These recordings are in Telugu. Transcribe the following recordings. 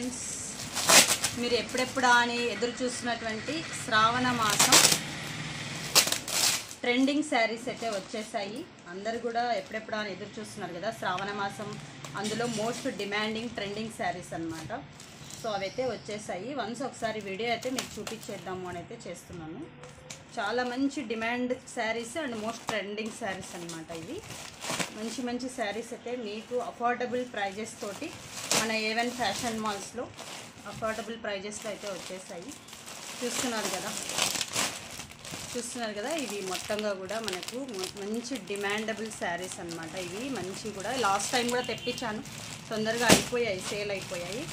ఫ్రెండ్స్, మీరు ఎప్పుడెప్పుడా అని ఎదురు చూస్తున్నటువంటి శ్రావణ మాసం ట్రెండింగ్ శారీస్ అయితే వచ్చేసాయి. అందరు కూడా ఎప్పుడెప్పుడా అని ఎదురు చూస్తున్నారు కదా శ్రావణ మాసం, అందులో మోస్ట్ డిమాండింగ్ ట్రెండింగ్ శారీస్ అన్నమాట. సో అవైతే వచ్చేసాయి. వన్స్ ఒకసారి వీడియో అయితే మీకు చూపించేద్దాము అని అయితే చేస్తున్నాను. చాలా మంచి demand saris and most trending saris అన్నమాట. ఇవి మంచి మంచి శారీస్ అయితే మీకు అఫోర్డబుల్ ప్రైజెస్ తోటి మన ఏవెన్ ఫ్యాషన్ మాల్స్లో అఫోర్డబుల్ ప్రైజెస్లో అయితే వచ్చేసాయి. చూస్తున్నారు కదా ఇవి మొత్తంగా కూడా మనకు మంచి డిమాండబుల్ శారీస్ అన్నమాట. ఇవి మంచి కూడా లాస్ట్ టైం కూడా తెప్పించాను, తొందరగా అయిపోయాయి, సేల్ అయిపోయాయి.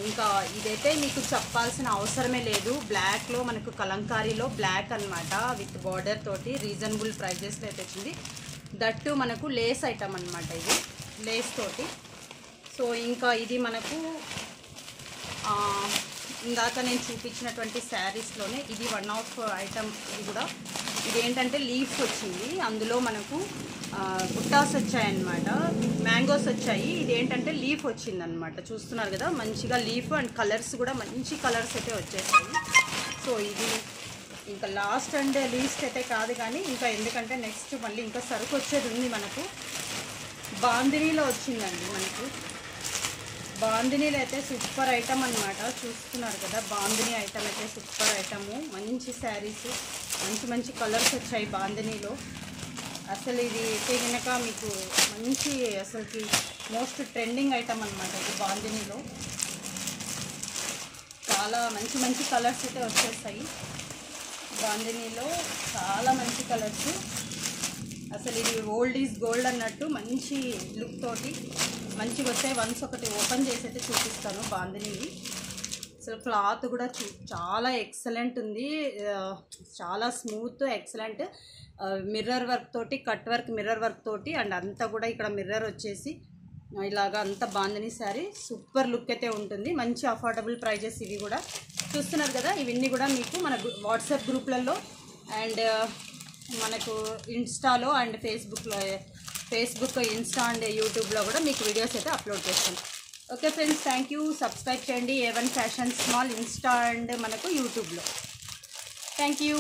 ఇంకా ఇదైతే మీకు చెప్పాల్సిన అవసరమే లేదు. బ్లాక్లో మనకు కలంకారీలో బ్లాక్ అన్నమాట, విత్ బార్డర్ తోటి రీజనబుల్ ప్రైజెస్లో అయితే వచ్చింది. దట్టు మనకు లేస్ ఐటమ్ అన్నమాట, ఇది లేస్ తోటి. సో ఇంకా ఇది మనకు ఇందాక నేను చూపించినటువంటి శారీస్లోనే ఇది వన్ ఆఫ్ ఐటమ్. ఇది కూడా ఇదేంటంటే లీఫ్ వచ్చింది, అందులో మనకు బుట్టాస్ వచ్చాయన్నమాట, మ్యాంగోస్ వచ్చాయి. ఇదేంటంటే లీఫ్ వచ్చిందనమాట. చూస్తున్నారు కదా మంచిగా లీఫ్ అండ్ కలర్స్ కూడా మంచి కలర్స్ అయితే వచ్చేసాయి. సో ఇది ఇంకా లాస్ట్ అండ్ లీస్ట్ అయితే కాదు కానీ ఇంకా ఎందుకంటే నెక్స్ట్ మళ్ళీ ఇంకా సరుకు వచ్చేది ఉంది మనకు. బాందినీలో వచ్చిందండి మనకు. బాందినీలో అయితే సూపర్ ఐటమ్ అన్నమాట. చూస్తున్నారు కదా బాందినీ ఐటమ్ అయితే సూపర్ ఐటము. మంచి శారీస్, మంచి మంచి కలర్స్ వచ్చాయి బాందినీలో. అసలు ఇది అయితే కనుక మీకు మంచి అసలుకి మోస్ట్ ట్రెండింగ్ ఐటమ్ అన్నమాట ఇది బాందినీలో. చాలా మంచి మంచి కలర్స్ అయితే వచ్చేస్తాయి బాందినీలో, చాలా మంచి కలర్స్. అసలు ఇది ఓల్డ్ ఈజ్ గోల్డ్ అన్నట్టు మంచి లుక్ తోటి మంచిగా వచ్చాయి. వన్స్ ఒకటి ఓపెన్ చేసి అయితే చూపిస్తాను బాందినీవి. అసలు క్లాత్ కూడా చాలా ఎక్సలెంట్ ఉంది, చాలా స్మూత్ ఎక్సలెంట్. మిర్రర్ వర్క్ తోటి, కట్ వర్క్ మిర్రర్ వర్క్ తోటి అండ్ అంతా కూడా ఇక్కడ మిర్రర్ వచ్చేసి ఇలాగా అంతా బాందినీ శారీ సూపర్ లుక్ అయితే ఉంటుంది. మంచి అఫోర్డబుల్ ప్రైజెస్ ఇవి కూడా. చూస్తున్నారు కదా ఇవన్నీ కూడా మీకు మన వాట్సాప్ గ్రూప్లలో అండ్ మనకు ఇన్స్టాలో అండ్ ఫేస్బుక్ ఇన్స్టా అండ్ యూట్యూబ్లో కూడా మీకు వీడియోస్ అయితే అప్లోడ్ చేస్తాను. Okay friends, thank you. Subscribe చేయండి A one fashion mall insta and మనకు యూట్యూబ్లో. Thank you.